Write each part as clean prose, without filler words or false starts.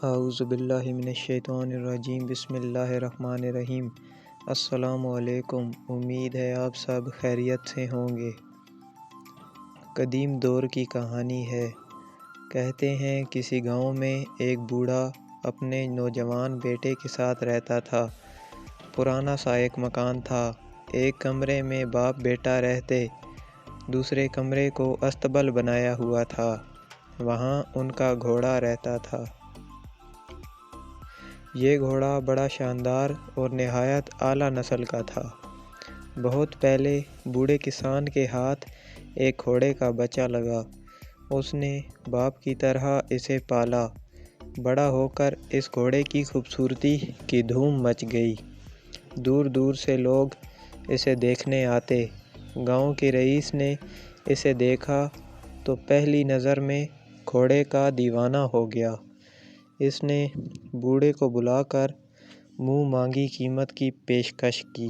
اعوذ باللہ من الشیطان الرجیم بسم اللہ الرحمن الرحیم۔ السلام علیکم، امید ہے آپ سب خیریت سے ہوں گے۔ قدیم دور کی کہانی ہے۔ کہتے ہیں کسی گاؤں میں ایک بوڑھا اپنے نوجوان بیٹے کے ساتھ رہتا تھا۔ پرانا سا ایک مکان تھا۔ ایک کمرے میں باپ بیٹا رہتے، دوسرے کمرے کو استبل بنایا ہوا تھا، وہاں ان کا گھوڑا رہتا تھا۔ یہ گھوڑا بڑا شاندار اور نہایت اعلیٰ نسل کا تھا۔ بہت پہلے بوڑھے کسان کے ہاتھ ایک گھوڑے کا بچہ لگا۔ اس نے باپ کی طرح اسے پالا۔ بڑا ہو کر اس گھوڑے کی خوبصورتی کی دھوم مچ گئی۔ دور دور سے لوگ اسے دیکھنے آتے۔ گاؤں کے رئیس نے اسے دیکھا تو پہلی نظر میں گھوڑے کا دیوانہ ہو گیا۔ اس نے بوڑھے کو بلا کر منہ مانگی قیمت کی پیشکش کی۔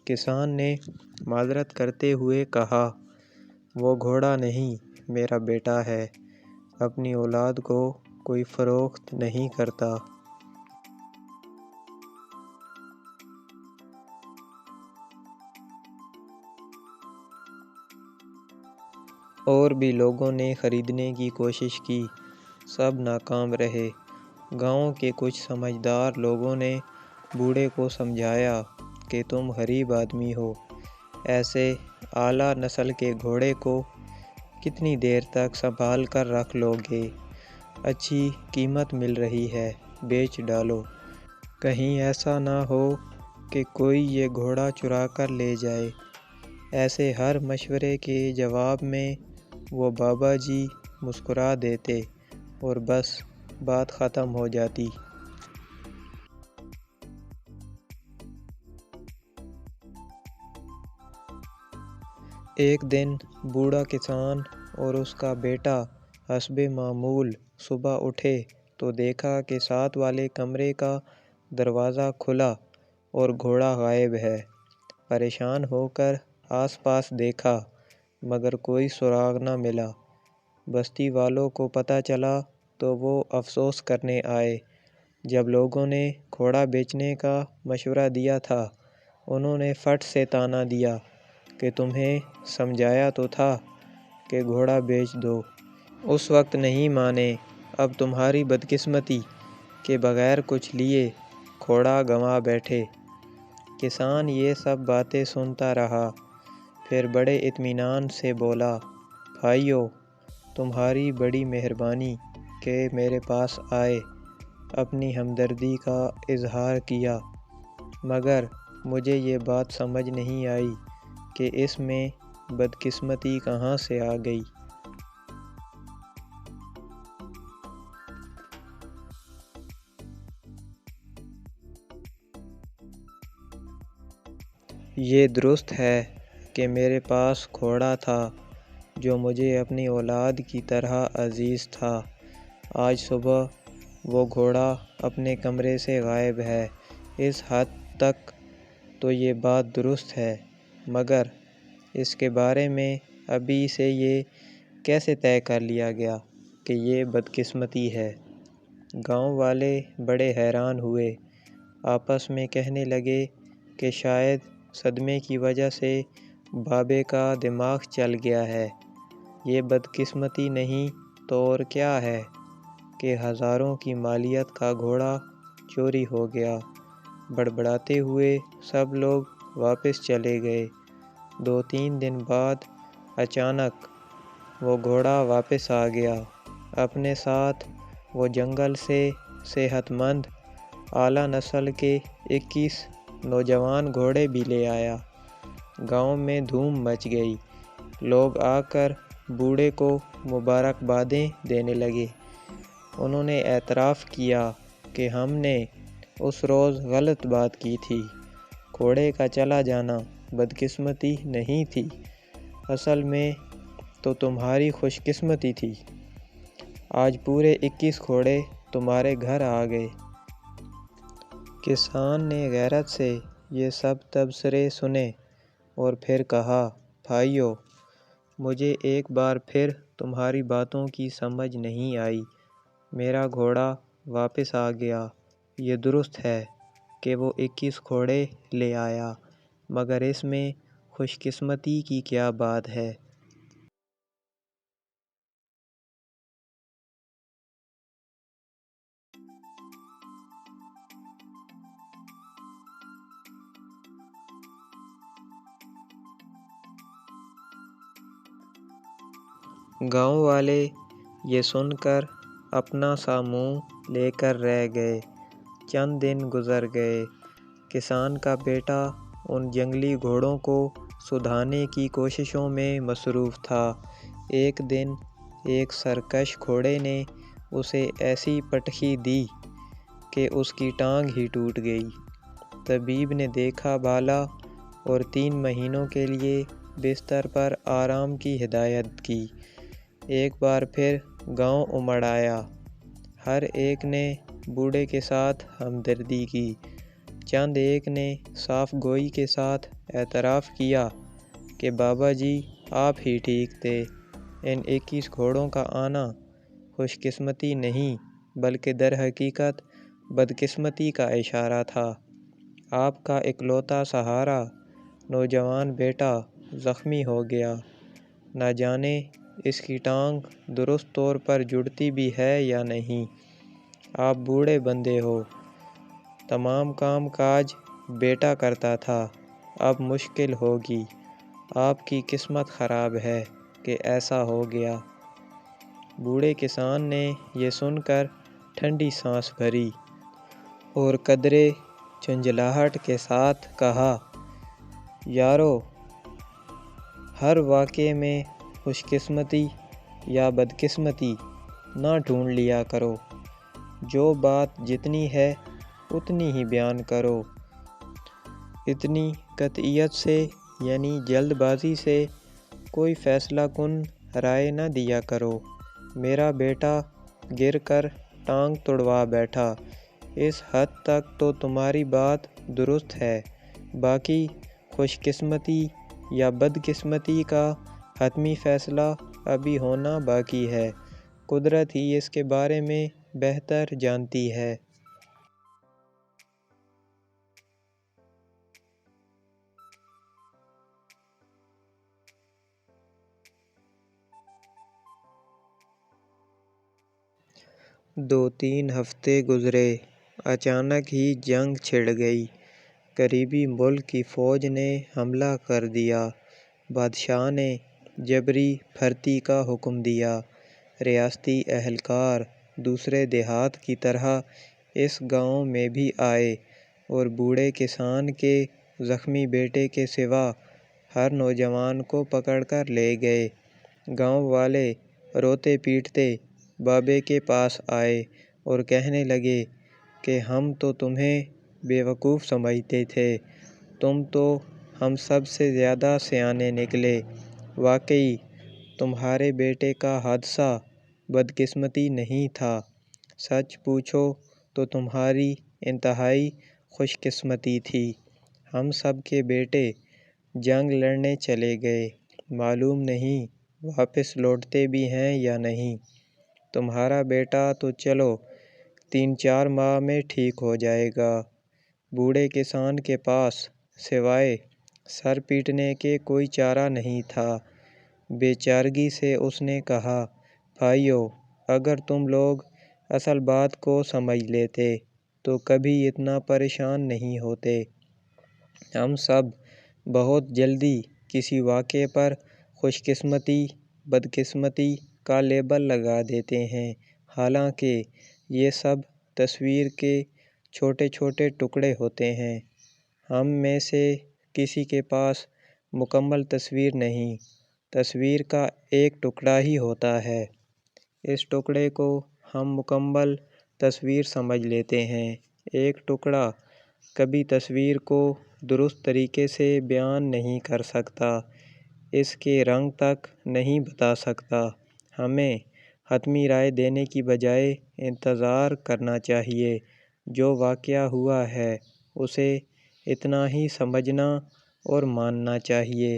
کسان نے معذرت کرتے ہوئے کہا، وہ گھوڑا نہیں، میرا بیٹا ہے۔ اپنی اولاد کو کوئی فروخت نہیں کرتا۔ اور بھی لوگوں نے خریدنے کی کوشش کی، سب ناکام رہے۔ گاؤں کے کچھ سمجھدار لوگوں نے بوڑھے کو سمجھایا کہ تم غریب آدمی ہو، ایسے اعلیٰ نسل کے گھوڑے کو کتنی دیر تک سنبھال کر رکھ لو گے؟ اچھی قیمت مل رہی ہے، بیچ ڈالو۔ کہیں ایسا نہ ہو کہ کوئی یہ گھوڑا چرا کر لے جائے۔ ایسے ہر مشورے کے جواب میں وہ بابا جی مسکرا دیتے اور بس بات ختم ہو جاتی۔ ایک دن بوڑھا کسان اور اس کا بیٹا حسب معمول صبح اٹھے تو دیکھا کہ ساتھ والے کمرے کا دروازہ کھلا اور گھوڑا غائب ہے۔ پریشان ہو کر آس پاس دیکھا مگر کوئی سراغ نہ ملا۔ بستی والوں کو پتہ چلا تو وہ افسوس کرنے آئے۔ جب لوگوں نے گھوڑا بیچنے کا مشورہ دیا تھا، انہوں نے فٹ سے طعنہ دیا کہ تمہیں سمجھایا تو تھا کہ گھوڑا بیچ دو، اس وقت نہیں مانے، اب تمہاری بدقسمتی کہ بغیر کچھ لیے گھوڑا گنوا بیٹھے۔ کسان یہ سب باتیں سنتا رہا، پھر بڑے اطمینان سے بولا، بھائیو، تمہاری بڑی مہربانی کہ میرے پاس آئے، اپنی ہمدردی کا اظہار کیا، مگر مجھے یہ بات سمجھ نہیں آئی کہ اس میں بدقسمتی کہاں سے آ گئی۔ یہ درست ہے کہ میرے پاس گھوڑا تھا جو مجھے اپنی اولاد کی طرح عزیز تھا۔ آج صبح وہ گھوڑا اپنے کمرے سے غائب ہے۔ اس حد تک تو یہ بات درست ہے، مگر اس کے بارے میں ابھی سے یہ کیسے طے کر لیا گیا کہ یہ بدقسمتی ہے؟ گاؤں والے بڑے حیران ہوئے، آپس میں کہنے لگے کہ شاید صدمے کی وجہ سے بابے کا دماغ چل گیا ہے۔ یہ بدقسمتی نہیں تو اور کیا ہے کہ ہزاروں کی مالیت کا گھوڑا چوری ہو گیا۔ بڑبڑاتے ہوئے سب لوگ واپس چلے گئے۔ 2-3 دن بعد اچانک وہ گھوڑا واپس آ گیا۔ اپنے ساتھ وہ جنگل سے صحت مند اعلیٰ نسل کے 21 نوجوان گھوڑے بھی لے آیا۔ گاؤں میں دھوم مچ گئی۔ لوگ آ کر بوڑھے کو مبارکبادیں دینے لگے۔ انہوں نے اعتراف کیا کہ ہم نے اس روز غلط بات کی تھی، گھوڑے کا چلا جانا بدقسمتی نہیں تھی، اصل میں تو تمہاری خوش قسمتی تھی۔ آج پورے 21 گھوڑے تمہارے گھر آ گئے۔ کسان نے غیرت سے یہ سب تبصرے سنے اور پھر کہا، بھائیو، مجھے ایک بار پھر تمہاری باتوں کی سمجھ نہیں آئی۔ میرا گھوڑا واپس آ گیا۔ یہ درست ہے کہ وہ 21 گھوڑے لے آیا، مگر اس میں خوش قسمتی کی کیا بات ہے؟ گاؤں والے یہ سن کر اپنا سا منہ لے کر رہ گئے۔ چند دن گزر گئے۔ کسان کا بیٹا ان جنگلی گھوڑوں کو سدھانے کی کوششوں میں مصروف تھا۔ ایک دن ایک سرکش گھوڑے نے اسے ایسی پٹخی دی کہ اس کی ٹانگ ہی ٹوٹ گئی۔ طبیب نے دیکھا بھالا اور 3 مہینوں کے لیے بستر پر آرام کی ہدایت کی۔ ایک بار پھر گاؤں امڑ آیا۔ ہر ایک نے بوڑھے کے ساتھ ہمدردی کی۔ چند ایک نے صاف گوئی کے ساتھ اعتراف کیا کہ بابا جی آپ ہی ٹھیک تھے، ان 21 گھوڑوں کا آنا خوش قسمتی نہیں بلکہ در حقیقت بدقسمتی کا اشارہ تھا۔ آپ کا اکلوتا سہارا نوجوان بیٹا زخمی ہو گیا، نہ جانے اس کی ٹانگ درست طور پر جڑتی بھی ہے یا نہیں۔ آپ بوڑھے بندے ہو، تمام کام کاج بیٹا کرتا تھا، اب مشکل ہوگی۔ آپ کی قسمت خراب ہے کہ ایسا ہو گیا۔ بوڑھے کسان نے یہ سن کر ٹھنڈی سانس بھری اور قدرے جھنجھلاہٹ کے ساتھ کہا، یارو، ہر واقعے میں خوش قسمتی یا بدقسمتی نہ ڈھونڈ لیا کرو۔ جو بات جتنی ہے اتنی ہی بیان کرو۔ اتنی قطعیت سے یعنی جلد بازی سے کوئی فیصلہ کن رائے نہ دیا کرو۔ میرا بیٹا گر کر ٹانگ تڑوا بیٹھا، اس حد تک تو تمہاری بات درست ہے، باقی خوش قسمتی یا بدقسمتی کا حتمی فیصلہ ابھی ہونا باقی ہے۔ قدرت ہی اس کے بارے میں بہتر جانتی ہے۔ دو تین ہفتے گزرے، اچانک ہی جنگ چھڑ گئی۔ قریبی ملک کی فوج نے حملہ کر دیا۔ بادشاہ نے جبری بھرتی کا حکم دیا۔ ریاستی اہلکار دوسرے دیہات کی طرح اس گاؤں میں بھی آئے اور بوڑھے کسان کے زخمی بیٹے کے سوا ہر نوجوان کو پکڑ کر لے گئے۔ گاؤں والے روتے پیٹتے بابے کے پاس آئے اور کہنے لگے کہ ہم تو تمہیں بیوقوف سمجھتے تھے، تم تو ہم سب سے زیادہ سیانے نکلے۔ واقعی تمہارے بیٹے کا حادثہ بدقسمتی نہیں تھا، سچ پوچھو تو تمہاری انتہائی خوش قسمتی تھی۔ ہم سب کے بیٹے جنگ لڑنے چلے گئے، معلوم نہیں واپس لوٹتے بھی ہیں یا نہیں۔ تمہارا بیٹا تو چلو 3-4 ماہ میں ٹھیک ہو جائے گا۔ بوڑھے کسان کے پاس سوائے سر پیٹنے کے کوئی چارہ نہیں تھا۔ بے چارگی سے اس نے کہا، بھائیو، اگر تم لوگ اصل بات کو سمجھ لیتے تو کبھی اتنا پریشان نہیں ہوتے۔ ہم سب بہت جلدی کسی واقعے پر خوش قسمتی بدقسمتی کا لیبل لگا دیتے ہیں، حالانکہ یہ سب تصویر کے چھوٹے چھوٹے ٹکڑے ہوتے ہیں۔ ہم میں سے کسی کے پاس مکمل تصویر نہیں، تصویر کا ایک ٹکڑا ہی ہوتا ہے، اس ٹکڑے کو ہم مکمل تصویر سمجھ لیتے ہیں۔ ایک ٹکڑا کبھی تصویر کو درست طریقے سے بیان نہیں کر سکتا، اس کے رنگ تک نہیں بتا سکتا۔ ہمیں حتمی رائے دینے کی بجائے انتظار کرنا چاہیے۔ جو واقعہ ہوا ہے اسے اتنا ہی سمجھنا اور ماننا چاہیے۔